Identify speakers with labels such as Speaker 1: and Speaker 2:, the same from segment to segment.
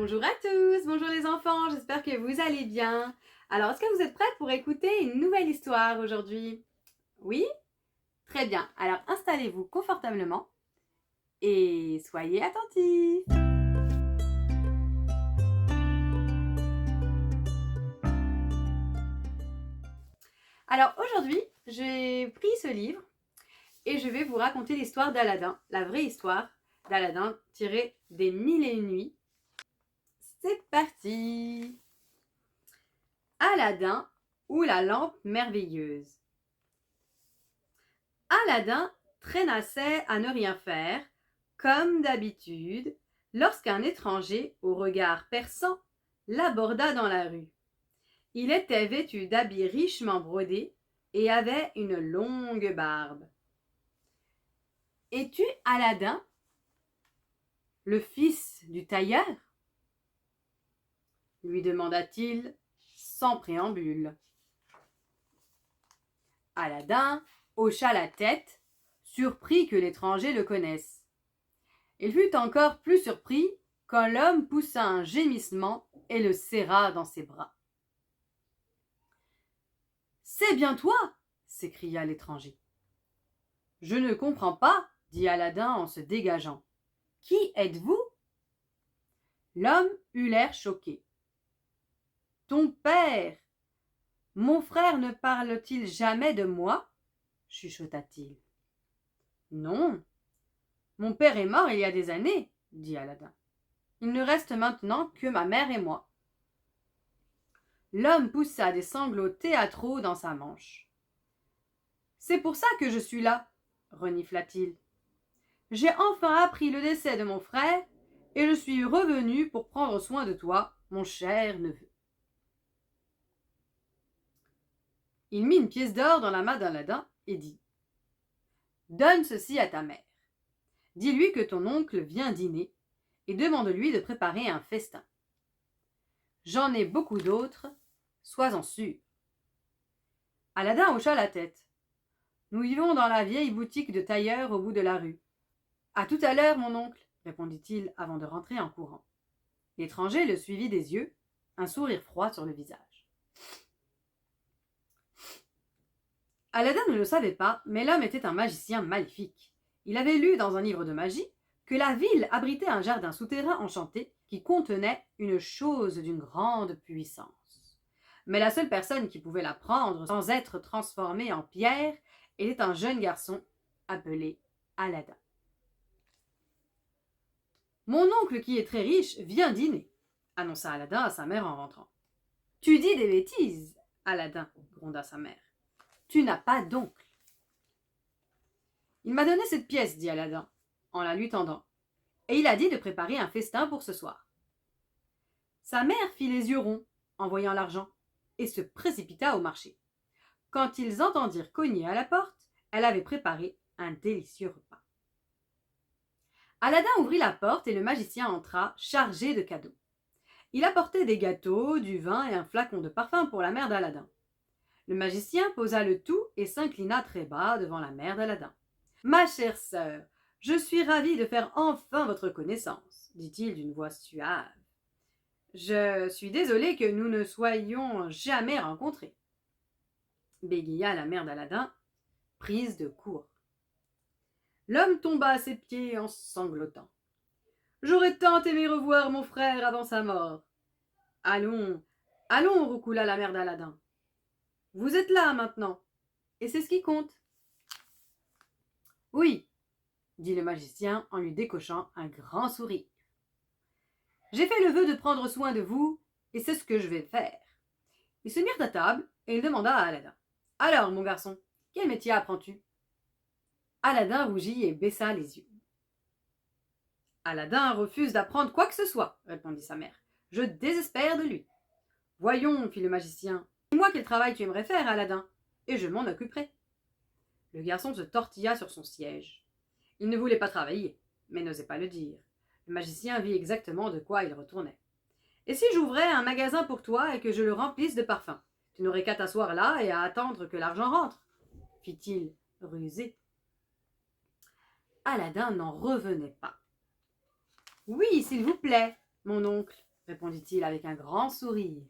Speaker 1: Bonjour à tous, bonjour les enfants, j'espère que vous allez bien. Alors, est-ce que vous êtes prêts pour écouter une nouvelle histoire aujourd'hui? Oui? Très bien, alors installez-vous confortablement et soyez attentifs. Alors aujourd'hui, j'ai pris ce livre et je vais vous raconter l'histoire d'Aladin, la vraie histoire d'Aladin tirée des Mille et une nuits. C'est parti! Aladin ou la lampe merveilleuse. Aladin traînassait à ne rien faire, comme d'habitude, lorsqu'un étranger, au regard perçant, l'aborda dans la rue. Il était vêtu d'habits richement brodés et avait une longue barbe. « Es-tu Aladin, le fils du tailleur ?» lui demanda-t-il sans préambule. Aladin hocha la tête, surpris que l'étranger le connaisse. Il fut encore plus surpris quand l'homme poussa un gémissement et le serra dans ses bras. « C'est bien toi !» s'écria l'étranger. « Je ne comprends pas, » dit Aladin en se dégageant. « Qui êtes-vous » L'homme eut l'air choqué. « Ton père ! Mon frère ne parle-t-il jamais de moi » chuchota-t-il. « Non, mon père est mort il y a des années, » dit Aladin. « Il ne reste maintenant que ma mère et moi. » L'homme poussa des sanglots théâtraux dans sa manche. « C'est pour ça que je suis là, » renifla-t-il. « J'ai enfin appris le décès de mon frère et je suis revenu pour prendre soin de toi, mon cher neveu. » Il mit une pièce d'or dans la main d'Aladin et dit : « Donne ceci à ta mère. Dis-lui que ton oncle vient dîner et demande-lui de préparer un festin. J'en ai beaucoup d'autres, sois-en sûr. » Aladin hocha la tête. « Nous vivons dans la vieille boutique de tailleur au bout de la rue. »« À tout à l'heure, mon oncle, » répondit-il avant de rentrer en courant. L'étranger le suivit des yeux, un sourire froid sur le visage. Aladin ne le savait pas, mais l'homme était un magicien maléfique. Il avait lu dans un livre de magie que la ville abritait un jardin souterrain enchanté qui contenait une chose d'une grande puissance. Mais la seule personne qui pouvait la prendre sans être transformée en pierre était un jeune garçon appelé Aladin. « Mon oncle, qui est très riche, vient dîner, » annonça Aladin à sa mère en rentrant. « Tu dis des bêtises, Aladin, » gronda sa mère. « Tu n'as pas d'oncle. »« Il m'a donné cette pièce, » dit Aladin, en la lui tendant, « et il a dit de préparer un festin pour ce soir. » Sa mère fit les yeux ronds en voyant l'argent et se précipita au marché. Quand ils entendirent cogner à la porte, elle avait préparé un délicieux repas. Aladin ouvrit la porte et le magicien entra, chargé de cadeaux. Il apportait des gâteaux, du vin et un flacon de parfum pour la mère d'Aladin. Le magicien posa le tout et s'inclina très bas devant la mère d'Aladin. « Ma chère sœur, je suis ravi de faire enfin votre connaissance, » dit-il d'une voix suave. « Je suis désolé que nous ne soyons jamais rencontrés, » bégaya la mère d'Aladin, prise de court. L'homme tomba à ses pieds en sanglotant. « J'aurais tant aimé revoir mon frère avant sa mort. »« Allons, allons, » roucoula la mère d'Aladin. « Vous êtes là maintenant, et c'est ce qui compte. »« Oui, » dit le magicien en lui décochant un grand sourire. « J'ai fait le vœu de prendre soin de vous, et c'est ce que je vais faire. » Ils se mirent à table, et il demanda à Aladin : « Alors, mon garçon, quel métier apprends-tu » Aladin rougit et baissa les yeux. « Aladin refuse d'apprendre quoi que ce soit, » répondit sa mère. « Je désespère de lui. »« Voyons, » fit le magicien, « dis-moi quel travail tu aimerais faire, Aladin, et je m'en occuperai. » Le garçon se tortilla sur son siège. Il ne voulait pas travailler, mais n'osait pas le dire. Le magicien vit exactement de quoi il retournait. « Et si j'ouvrais un magasin pour toi et que je le remplisse de parfums ? Tu n'aurais qu'à t'asseoir là et à attendre que l'argent rentre, » fit-il, rusé. Aladin n'en revenait pas. « Oui, s'il vous plaît, mon oncle, » répondit-il avec un grand sourire.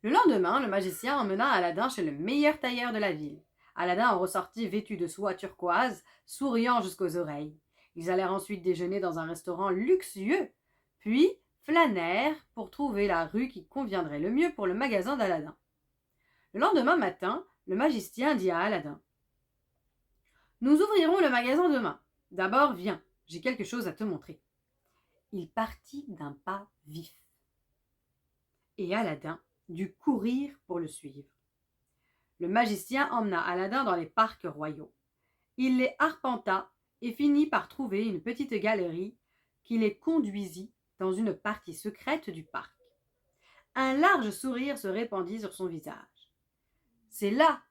Speaker 1: Le lendemain, le magicien emmena Aladin chez le meilleur tailleur de la ville. Aladin en ressortit vêtu de soie turquoise, souriant jusqu'aux oreilles. Ils allèrent ensuite déjeuner dans un restaurant luxueux, puis flânèrent pour trouver la rue qui conviendrait le mieux pour le magasin d'Aladin. Le lendemain matin, le magicien dit à Aladin : « Nous ouvrirons le magasin demain. D'abord, viens, j'ai quelque chose à te montrer. » Il partit d'un pas vif. Et Aladin dut courir pour le suivre. Le magicien emmena Aladin dans les parcs royaux. Il les arpenta et finit par trouver une petite galerie qui les conduisit dans une partie secrète du parc. Un large sourire se répandit sur son visage. « C'est là !»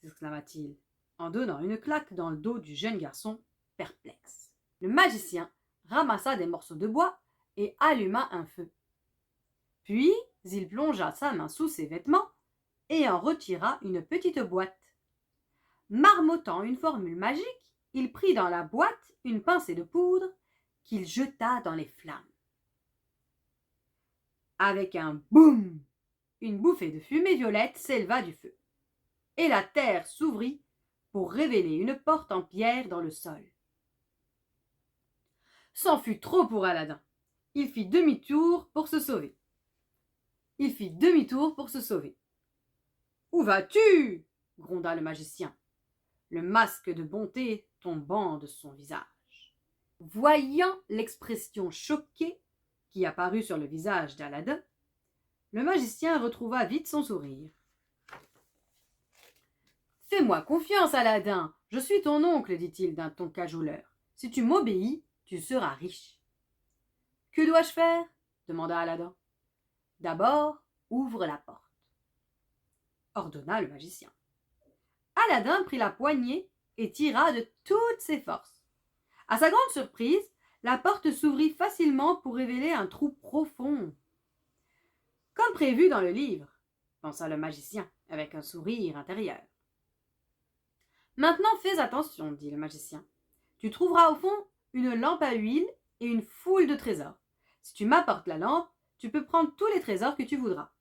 Speaker 1: s'exclama-t-il, en donnant une claque dans le dos du jeune garçon, perplexe. Le magicien ramassa des morceaux de bois et alluma un feu. Puis il plongea sa main sous ses vêtements et en retira une petite boîte. Marmottant une formule magique, il prit dans la boîte une pincée de poudre qu'il jeta dans les flammes. Avec un boum, une bouffée de fumée violette s'éleva du feu, et la terre s'ouvrit pour révéler une porte en pierre dans le sol. C'en fut trop pour Aladin. Il fit demi-tour pour se sauver. « Où vas-tu » gronda le magicien, le masque de bonté tombant de son visage. Voyant l'expression choquée qui apparut sur le visage d'Aladin, le magicien retrouva vite son sourire. « Fais-moi confiance, Aladin, je suis ton oncle, dit-il d'un ton cajoleur. Si tu m'obéis, tu seras riche. »« Que dois-je faire » demanda Aladin. « D'abord, ouvre la porte, » ordonna le magicien. Aladin prit la poignée et tira de toutes ses forces. À sa grande surprise, la porte s'ouvrit facilement pour révéler un trou profond. « Comme prévu dans le livre, » pensa le magicien avec un sourire intérieur. « Maintenant fais attention, dit le magicien. Tu trouveras au fond une lampe à huile et une foule de trésors. Si tu m'apportes la lampe, tu peux prendre tous les trésors que tu voudras. »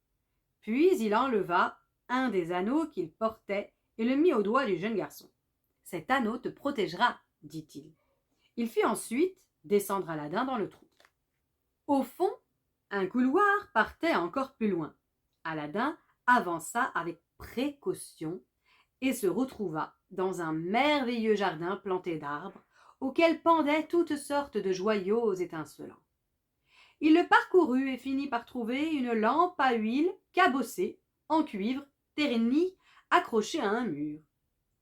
Speaker 1: Puis il enleva un des anneaux qu'il portait et le mit au doigt du jeune garçon. « Cet anneau te protégera, dit-il. » Il fit ensuite descendre Aladin dans le trou. Au fond, un couloir partait encore plus loin. Aladin avança avec précaution et se retrouva dans un merveilleux jardin planté d'arbres auquel pendaient toutes sortes de joyaux étincelants. Il le parcourut et finit par trouver une lampe à huile cabossée en cuivre ternie accrochée à un mur.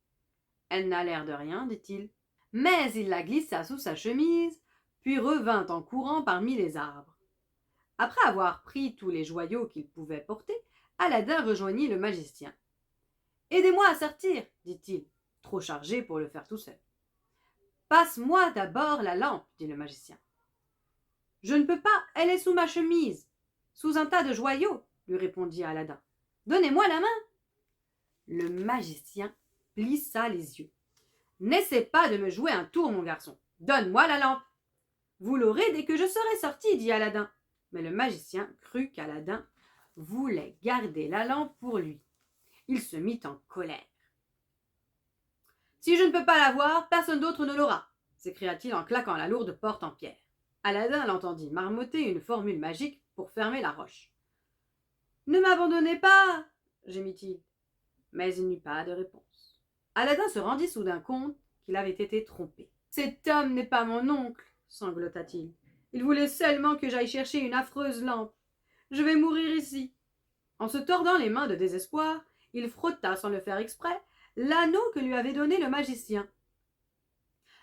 Speaker 1: « Elle n'a l'air de rien, dit-il. » Mais il la glissa sous sa chemise, puis revint en courant parmi les arbres. Après avoir pris tous les joyaux qu'il pouvait porter, Aladin rejoignit le magicien. « Aidez-moi à sortir, dit-il, trop chargé pour le faire tout seul. « Passe-moi d'abord la lampe, dit le magicien. « Je ne peux pas, elle est sous ma chemise, sous un tas de joyaux, lui répondit Aladin. « Donnez-moi la main. » Le magicien plissa les yeux. « N'essaie pas de me jouer un tour, mon garçon. Donne-moi la lampe. »« Vous l'aurez dès que je serai sorti, dit Aladin. » Mais le magicien crut qu'Aladin voulait garder la lampe pour lui. Il se mit en colère. « Si je ne peux pas l'avoir, personne d'autre ne l'aura, » s'écria-t-il en claquant la lourde porte en pierre. Aladin l'entendit marmotter une formule magique pour fermer la roche. « Ne m'abandonnez pas » gémit-il. Mais il n'eut pas de réponse. Aladin se rendit soudain compte qu'il avait été trompé. « Cet homme n'est pas mon oncle, » sanglota-t-il. « Il voulait seulement que j'aille chercher une affreuse lampe. Je vais mourir ici. » En se tordant les mains de désespoir, il frotta sans le faire exprès l'anneau que lui avait donné le magicien.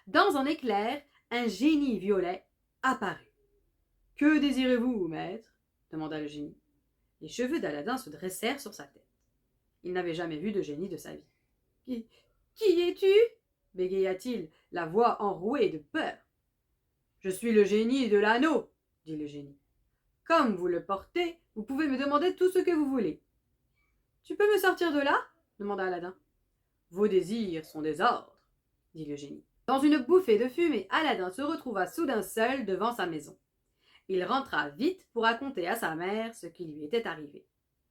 Speaker 1: Dans un éclair, un génie violet apparut. « Que désirez-vous, maître ?» demanda le génie. Les cheveux d'Aladin se dressèrent sur sa tête. Il n'avait jamais vu de génie de sa vie. « Qui es-tu » bégaya-t-il, la voix enrouée de peur. « Je suis le génie de l'anneau, » dit le génie. « Comme vous le portez, vous pouvez me demander tout ce que vous voulez. »« Tu peux me sortir de là ?» demanda Aladin. « Vos désirs sont des ordres, » dit le génie. Dans une bouffée de fumée, Aladin se retrouva soudain seul devant sa maison. Il rentra vite pour raconter à sa mère ce qui lui était arrivé.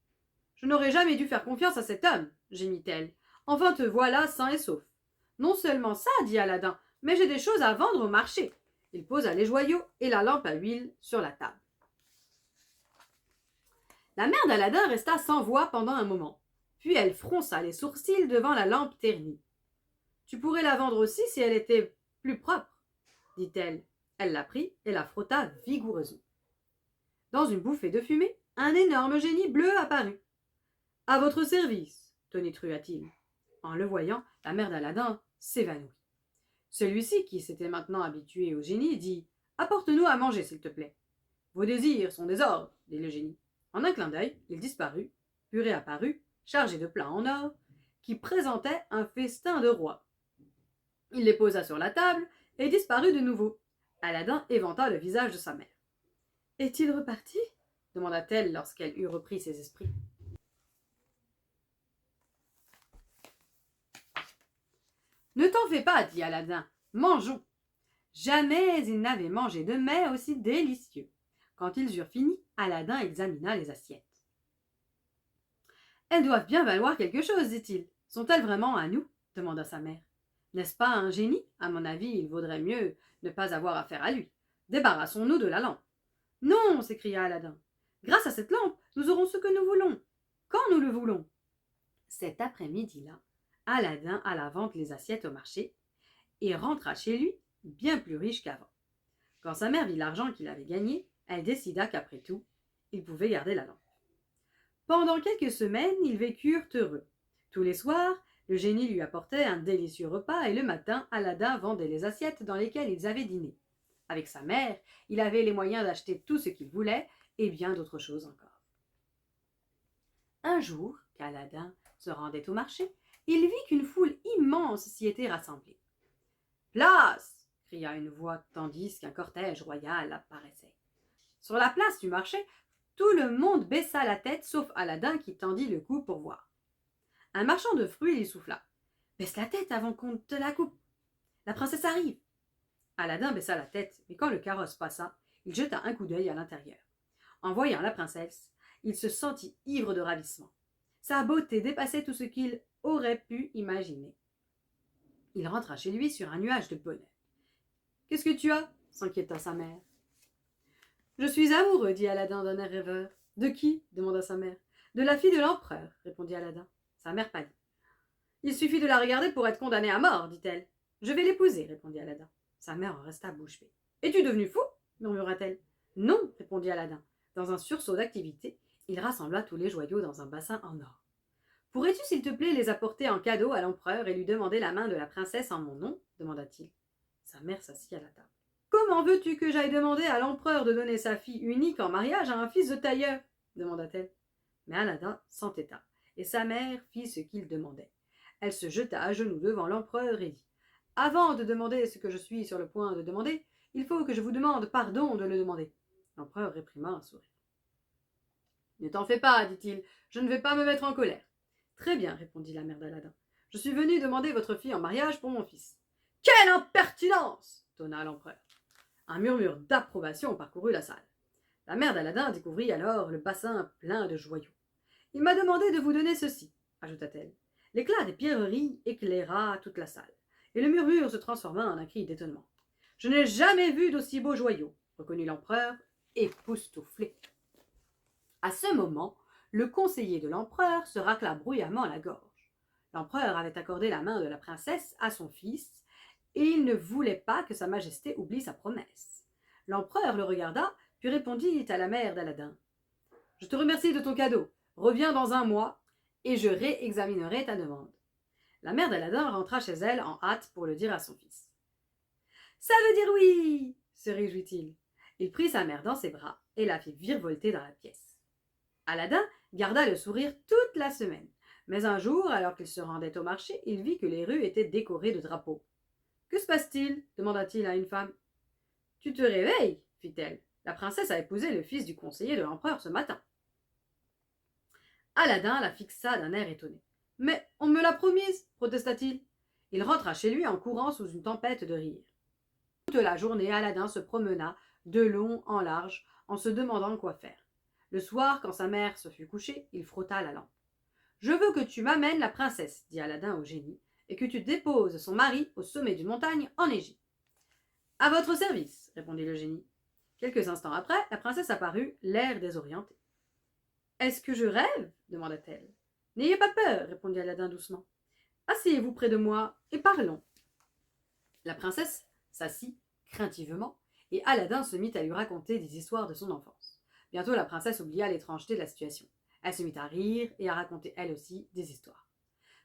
Speaker 1: « Je n'aurais jamais dû faire confiance à cet homme, gémit-elle. Enfin te voilà sain et sauf. Non seulement ça, dit Aladin, mais j'ai des choses à vendre au marché. Il posa les joyaux et la lampe à huile sur la table. La mère d'Aladin resta sans voix pendant un moment, puis elle fronça les sourcils devant la lampe ternie. « Tu pourrais la vendre aussi si elle était plus propre, dit-elle. Elle la prit et la frotta vigoureusement. Dans une bouffée de fumée, un énorme génie bleu apparut. « À votre service, tonitruya-t-il. En le voyant, la mère d'Aladin s'évanouit. Celui-ci, qui s'était maintenant habitué au génie, dit « Apporte-nous à manger, s'il te plaît. »« Vos désirs sont des ordres, dit le génie. En un clin d'œil, il disparut, puis réapparut, chargé de plats en or, qui présentaient un festin de roi. Il les posa sur la table et disparut de nouveau. Aladin éventa le visage de sa mère. « Est-il reparti ?» demanda-t-elle lorsqu'elle eut repris ses esprits. « Ne t'en fais pas, dit Aladin, mangeons. » Jamais ils n'avaient mangé de mets aussi délicieux. Quand ils eurent fini, Aladin examina les assiettes. « Elles doivent bien valoir quelque chose, dit-il. Sont-elles vraiment à nous ?» demanda sa mère. « N'est-ce pas un génie ? À mon avis, il vaudrait mieux ne pas avoir affaire à lui. Débarrassons-nous de la lampe. »« Non !» s'écria Aladin. « Grâce à cette lampe, nous aurons ce que nous voulons. Quand nous le voulons. » Cet après-midi-là, Aladin alla vendre les assiettes au marché et rentra chez lui bien plus riche qu'avant. Quand sa mère vit l'argent qu'il avait gagné, elle décida qu'après tout, il pouvait garder la lampe. Pendant quelques semaines, ils vécurent heureux. Tous les soirs, le génie lui apportait un délicieux repas et le matin, Aladin vendait les assiettes dans lesquelles ils avaient dîné. Avec sa mère, il avait les moyens d'acheter tout ce qu'il voulait et bien d'autres choses encore. Un jour, qu'Aladin se rendait au marché, il vit qu'une foule immense s'y était rassemblée. « Place !» cria une voix tandis qu'un cortège royal apparaissait. Sur la place du marché, tout le monde baissa la tête sauf Aladin qui tendit le cou pour voir. Un marchand de fruits lui souffla. « Baisse la tête avant qu'on te la coupe. La princesse arrive. » Aladin baissa la tête, mais quand le carrosse passa, il jeta un coup d'œil à l'intérieur. En voyant la princesse, il se sentit ivre de ravissement. Sa beauté dépassait tout ce qu'il aurait pu imaginer. Il rentra chez lui sur un nuage de bonheur. « Qu'est-ce que tu as ?» s'inquiéta sa mère. « Je suis amoureux, dit Aladin d'un air rêveur. »« De qui ?» demanda sa mère. « De la fille de l'empereur, répondit Aladin. Sa mère pâlit. « Il suffit de la regarder pour être condamné à mort, dit-elle. »« Je vais l'épouser, répondit Aladin. Sa mère en resta bouche bée. « Es-tu devenu fou ?» murmura-t-elle. « Non, répondit Aladin. Dans un sursaut d'activité, il rassembla tous les joyaux dans un bassin en or. « Pourrais-tu, s'il te plaît, les apporter en cadeau à l'empereur et lui demander la main de la princesse en mon nom ?» demanda-t-il. Sa mère s'assit à la table. « Comment veux-tu que j'aille demander à l'empereur de donner sa fille unique en mariage à un fils de tailleur ?» demanda-t-elle. Mais Aladin s'entêta, et sa mère fit ce qu'il demandait. Elle se jeta à genoux devant l'empereur et dit « Avant de demander ce que je suis sur le point de demander, il faut que je vous demande pardon de le demander. » L'empereur réprima un sourire. « Ne t'en fais pas, dit-il, je ne vais pas me mettre en colère. »« Très bien, répondit la mère d'Aladin. Je suis venu demander votre fille en mariage pour mon fils. »« Quelle impertinence !» tonna l'empereur. Un murmure d'approbation parcourut la salle. La mère d'Aladin découvrit alors le bassin plein de joyaux. « Il m'a demandé de vous donner ceci, ajouta-t-elle. L'éclat des pierreries éclaira toute la salle, et le murmure se transforma en un cri d'étonnement. « Je n'ai jamais vu d'aussi beaux joyaux, reconnut l'empereur, époustouflé. » À ce moment, le conseiller de l'empereur se racla bruyamment la gorge. L'empereur avait accordé la main de la princesse à son fils, et il ne voulait pas que sa majesté oublie sa promesse. L'empereur le regarda, puis répondit à la mère d'Aladin. « Je te remercie de ton cadeau. Reviens dans un mois, et je réexaminerai ta demande. » La mère d'Aladin rentra chez elle en hâte pour le dire à son fils. « Ça veut dire oui !» se réjouit-il. Il prit sa mère dans ses bras et la fit virevolter dans la pièce. Aladin garda le sourire toute la semaine, mais un jour, alors qu'il se rendait au marché, il vit que les rues étaient décorées de drapeaux. « Que se passe-t-il » demanda-t-il à une femme. « Tu te réveilles » fit-elle. « La princesse a épousé le fils du conseiller de l'empereur ce matin. » Aladin la fixa d'un air étonné. « Mais on me l'a promise » protesta-t-il. Il rentra chez lui en courant sous une tempête de rire. Toute la journée, Aladin se promena de long en large, en se demandant quoi faire. Le soir, quand sa mère se fut couchée, il frotta la lampe. « Je veux que tu m'amènes la princesse, dit Aladin au génie, et que tu déposes son mari au sommet d'une montagne en Égypte. »« À votre service, répondit le génie. Quelques instants après, la princesse apparut, l'air désorienté. « Est-ce que je rêve ?» demanda-t-elle. « N'ayez pas peur, répondit Aladin doucement. Asseyez-vous près de moi et parlons. » La princesse s'assit craintivement, et Aladin se mit à lui raconter des histoires de son enfance. Bientôt la princesse oublia l'étrangeté de la situation. Elle se mit à rire et à raconter elle aussi des histoires.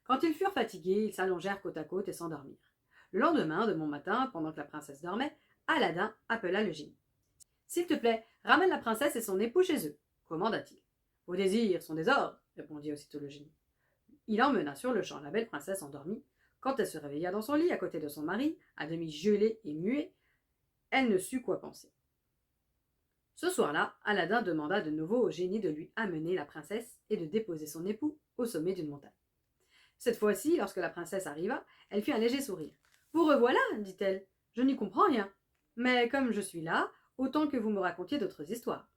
Speaker 1: Quand ils furent fatigués, ils s'allongèrent côte à côte et s'endormirent. Le lendemain, de bon matin, pendant que la princesse dormait, Aladin appela le génie. « S'il te plaît, ramène la princesse et son époux chez eux, commanda-t-il. « Vos désirs sont des ordres, répondit aussitôt le génie. Il emmena sur le champ la belle princesse endormie. Quand elle se réveilla dans son lit à côté de son mari, à demi gelé et muet, elle ne sut quoi penser. Ce soir-là, Aladin demanda de nouveau au génie de lui amener la princesse et de déposer son époux au sommet d'une montagne. Cette fois-ci, lorsque la princesse arriva, elle fit un léger sourire. « Vous revoilà, dit-elle. Je n'y comprends rien. Mais comme je suis là, autant que vous me racontiez d'autres histoires. »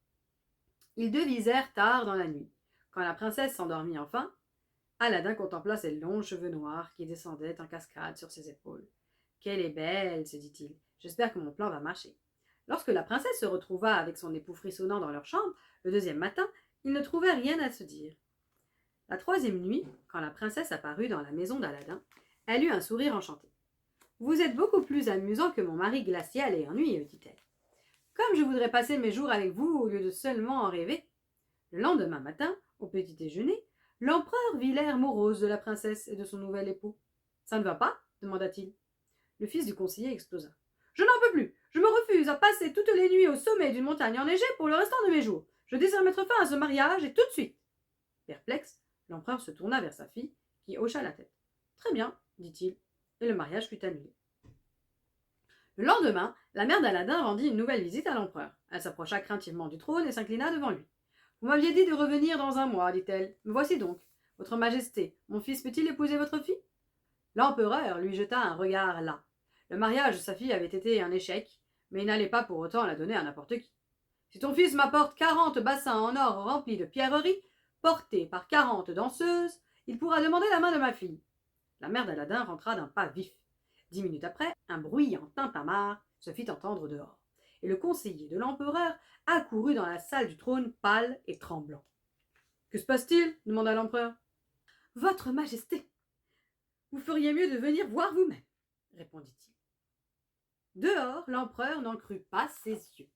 Speaker 1: Ils devisèrent tard dans la nuit. Quand la princesse s'endormit enfin, Aladin contempla ses longs cheveux noirs qui descendaient en cascade sur ses épaules. « Qu'elle est belle, se dit-il. J'espère que mon plan va marcher. » Lorsque la princesse se retrouva avec son époux frissonnant dans leur chambre, le deuxième matin, ils ne trouvaient rien à se dire. La troisième nuit, quand la princesse apparut dans la maison d'Aladin, elle eut un sourire enchanté. « Vous êtes beaucoup plus amusant que mon mari glacial et ennuyeux, dit-elle. Comme je voudrais passer mes jours avec vous au lieu de seulement en rêver. » Le lendemain matin, au petit déjeuner, l'empereur vit l'air morose de la princesse et de son nouvel époux. « Ça ne va pas ?» demanda-t-il. Le fils du conseiller explosa. « Je n'en peux plus. Je me refuse à passer toutes les nuits au sommet d'une montagne enneigée pour le restant de mes jours. Je désire mettre fin à ce mariage et tout de suite. » Perplexe, l'empereur se tourna vers sa fille, qui hocha la tête. « Très bien, dit-il, et le mariage fut annulé. » Le lendemain, la mère d'Aladin rendit une nouvelle visite à l'empereur. Elle s'approcha craintivement du trône et s'inclina devant lui. « Vous m'aviez dit de revenir dans un mois, dit-elle. Me voici donc. Votre Majesté, mon fils peut-il épouser votre fille ?» L'empereur lui jeta un regard las. Le mariage de sa fille avait été un échec, mais il n'allait pas pour autant la donner à n'importe qui. « Si ton fils m'apporte 40 bassins en or remplis de pierreries, portés par 40 danseuses, il pourra demander la main de ma fille. » La mère d'Aladin rentra d'un pas vif. 10 minutes après, un bruyant tintamarre se fit entendre dehors, et le conseiller de l'empereur accourut dans la salle du trône pâle et tremblant. « Que se passe-t-il » demanda l'empereur. « Votre Majesté, vous feriez mieux de venir voir vous-même, répondit-il. Dehors, l'empereur n'en crut pas ses yeux.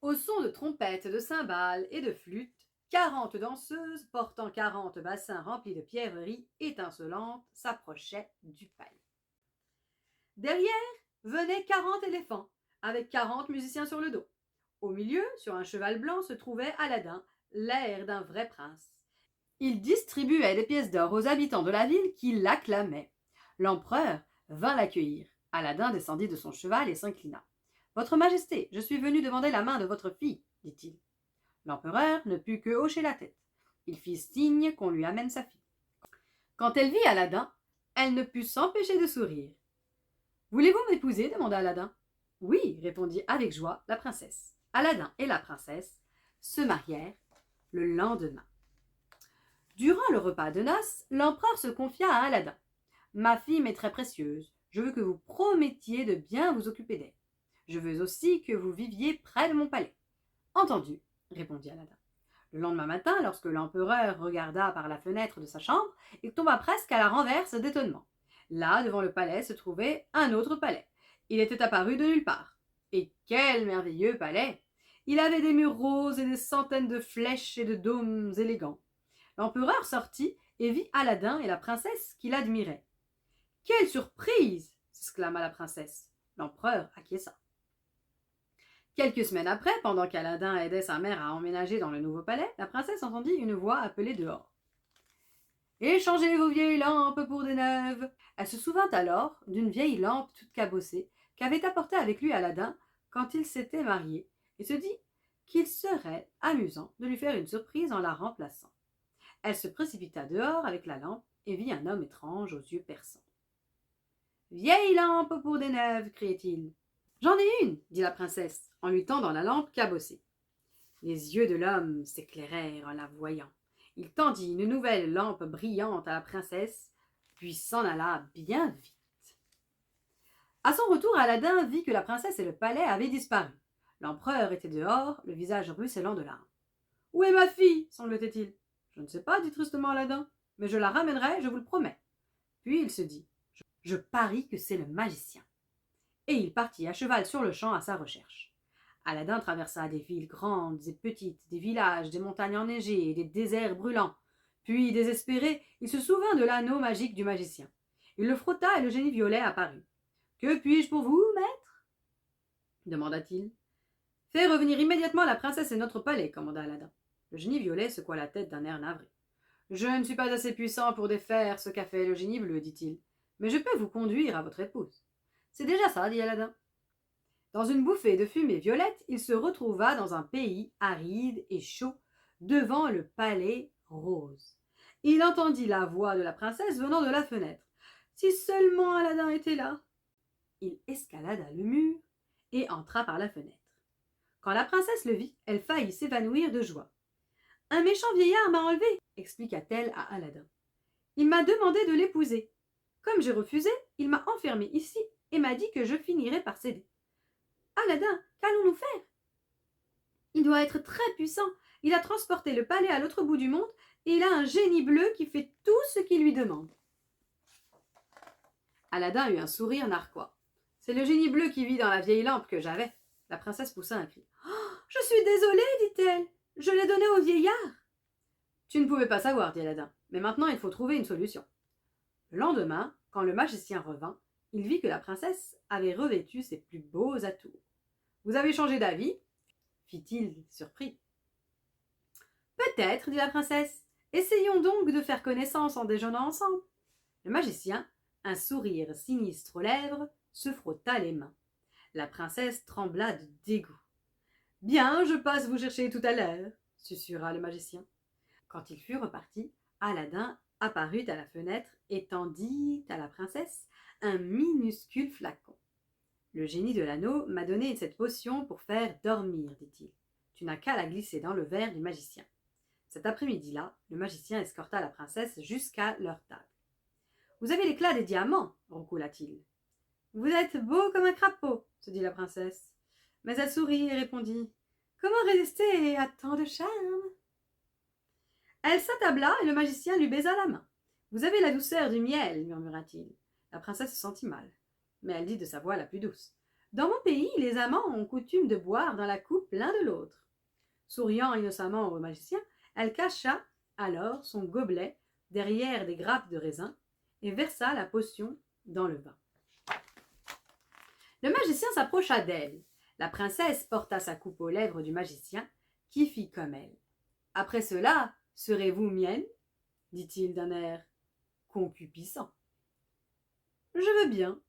Speaker 1: Au son de trompettes, de cymbales et de flûtes, 40 danseuses portant 40 bassins remplis de pierreries étincelantes s'approchaient du palais. Derrière venaient 40 éléphants, avec 40 musiciens sur le dos. Au milieu, sur un cheval blanc, se trouvait Aladin, l'air d'un vrai prince. Il distribuait des pièces d'or aux habitants de la ville qui l'acclamaient. L'empereur vint l'accueillir. Aladin descendit de son cheval et s'inclina. « Votre Majesté, je suis venu demander la main de votre fille, dit-il. L'empereur ne put que hocher la tête. Il fit signe qu'on lui amène sa fille. Quand elle vit Aladin, elle ne put s'empêcher de sourire. « Voulez-vous m'épouser » demanda Aladin. « Oui, répondit avec joie la princesse. » Aladin et la princesse se marièrent le lendemain. Durant le repas de noces, l'empereur se confia à Aladin. « Ma fille m'est très précieuse. Je veux que vous promettiez de bien vous occuper d'elle. Je veux aussi que vous viviez près de mon palais. »« Entendu, » répondit Aladin. Le lendemain matin, lorsque l'empereur regarda par la fenêtre de sa chambre, il tomba presque à la renverse d'étonnement. Là, devant le palais, se trouvait un autre palais. Il était apparu de nulle part. Et quel merveilleux palais! Il avait des murs roses et des centaines de flèches et de dômes élégants. L'empereur sortit et vit Aladin et la princesse qui l'admiraient. « Quelle surprise !» s'exclama la princesse. L'empereur acquiesça. Quelques semaines après, pendant qu'Aladin aidait sa mère à emménager dans le nouveau palais, la princesse entendit une voix appeler dehors. « Échangez vos vieilles lampes pour des neuves !» Elle se souvint alors d'une vieille lampe toute cabossée qu'avait apportée avec lui Aladin quand il s'était marié et se dit qu'il serait amusant de lui faire une surprise en la remplaçant. Elle se précipita dehors avec la lampe et vit un homme étrange aux yeux perçants. Vieille lampe pour des neuves, criait-il. J'en ai une, dit la princesse, en lui tendant la lampe cabossée. Les yeux de l'homme s'éclairèrent en la voyant. Il tendit une nouvelle lampe brillante à la princesse, puis s'en alla bien vite. À son retour, Aladin vit que la princesse et le palais avaient disparu. L'empereur était dehors, le visage ruisselant de larmes. « Où est ma fille ?» sanglotait-il. « Je ne sais pas, dit tristement Aladin, mais je la ramènerai, je vous le promets. » Puis il se dit « Je parie que c'est le magicien. » Et il partit à cheval sur le champ à sa recherche. Aladin traversa des villes grandes et petites, des villages, des montagnes enneigées et des déserts brûlants. Puis, désespéré, il se souvint de l'anneau magique du magicien. Il le frotta et le génie violet apparut. « Que puis-je pour vous, maître ?» demanda-t-il. « Fais revenir immédiatement la princesse et notre palais, » commanda Aladin. Le génie violet secoua la tête d'un air navré. « Je ne suis pas assez puissant pour défaire ce qu'a fait le génie bleu, dit-il, mais je peux vous conduire à votre épouse. »« C'est déjà ça, dit Aladin. » Dans une bouffée de fumée violette, il se retrouva dans un pays aride et chaud, devant le palais rose. Il entendit la voix de la princesse venant de la fenêtre. Si seulement Aladin était là! Il escalada le mur et entra par la fenêtre. Quand la princesse le vit, elle faillit s'évanouir de joie. « Un méchant vieillard m'a enlevé, expliqua-t-elle à Aladin. Il m'a demandé de l'épouser. Comme j'ai refusé, il m'a enfermé ici et m'a dit que je finirais par céder. Aladin, qu'allons-nous faire? Il doit être très puissant. Il a transporté le palais à l'autre bout du monde et il a un génie bleu qui fait tout ce qu'il lui demande. » Aladin eut un sourire narquois. « C'est le génie bleu qui vit dans la vieille lampe que j'avais. » La princesse poussa un cri. « Oh, je suis désolée, dit-elle. Je l'ai donné au vieillard. » Tu ne pouvais pas savoir, dit Aladin. Mais maintenant, il faut trouver une solution. Le lendemain, quand le magicien revint, il vit que la princesse avait revêtu ses plus beaux atours. « Vous avez changé d'avis ?» fit-il surpris. « Peut-être, dit la princesse. Essayons donc de faire connaissance en déjeunant ensemble. » Le magicien, un sourire sinistre aux lèvres, se frotta les mains. La princesse trembla de dégoût. « Bien, je passe vous chercher tout à l'heure, » susurra le magicien. Quand il fut reparti, Aladin apparut à la fenêtre et tendit à la princesse un minuscule flacon. « Le génie de l'anneau m'a donné cette potion pour faire dormir, dit-il. Tu n'as qu'à la glisser dans le verre du magicien. » Cet après-midi-là, le magicien escorta la princesse jusqu'à leur table. « Vous avez l'éclat des diamants, roncoula-t-il. »« Vous êtes beau comme un crapaud, se dit la princesse. Mais elle sourit et répondit. Comment résister à tant de charme? Elle s'attabla et le magicien lui baisa la main. Vous avez la douceur du miel, murmura-t-il. La princesse se sentit mal, mais elle dit de sa voix la plus douce. Dans mon pays, les amants ont coutume de boire dans la coupe l'un de l'autre. Souriant innocemment au magicien, elle cacha alors son gobelet derrière des grappes de raisin et versa la potion dans le vin. Le magicien s'approcha d'elle. La princesse porta sa coupe aux lèvres du magicien, qui fit comme elle. « Après cela, serez-vous mienne ?» dit-il d'un air concupiscent. « Je veux bien, »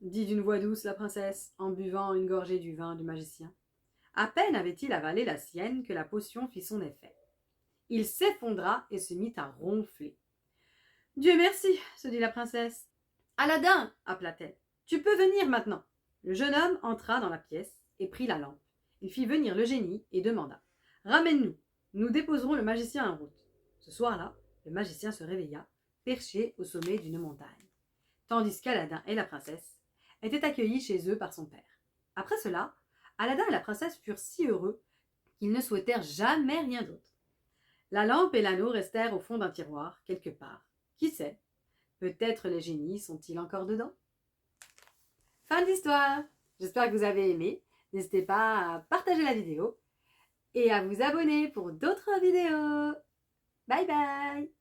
Speaker 1: dit d'une voix douce la princesse, en buvant une gorgée du vin du magicien. À peine avait-il avalé la sienne que la potion fit son effet. Il s'effondra et se mit à ronfler. « Dieu merci, » se dit la princesse. « Aladin, » appela-t-elle, « tu peux venir maintenant. » Le jeune homme entra dans la pièce et prit la lampe. Il fit venir le génie et demanda « Ramène-nous, nous déposerons le magicien en route. » Ce soir-là, le magicien se réveilla, perché au sommet d'une montagne, tandis qu'Aladin et la princesse étaient accueillis chez eux par son père. Après cela, Aladin et la princesse furent si heureux qu'ils ne souhaitèrent jamais rien d'autre. La lampe et l'anneau restèrent au fond d'un tiroir, quelque part. Qui sait? Peut-être les génies sont-ils encore dedans? Fin de l'histoire. J'espère que vous avez aimé. N'hésitez pas à partager la vidéo et à vous abonner pour d'autres vidéos. Bye bye!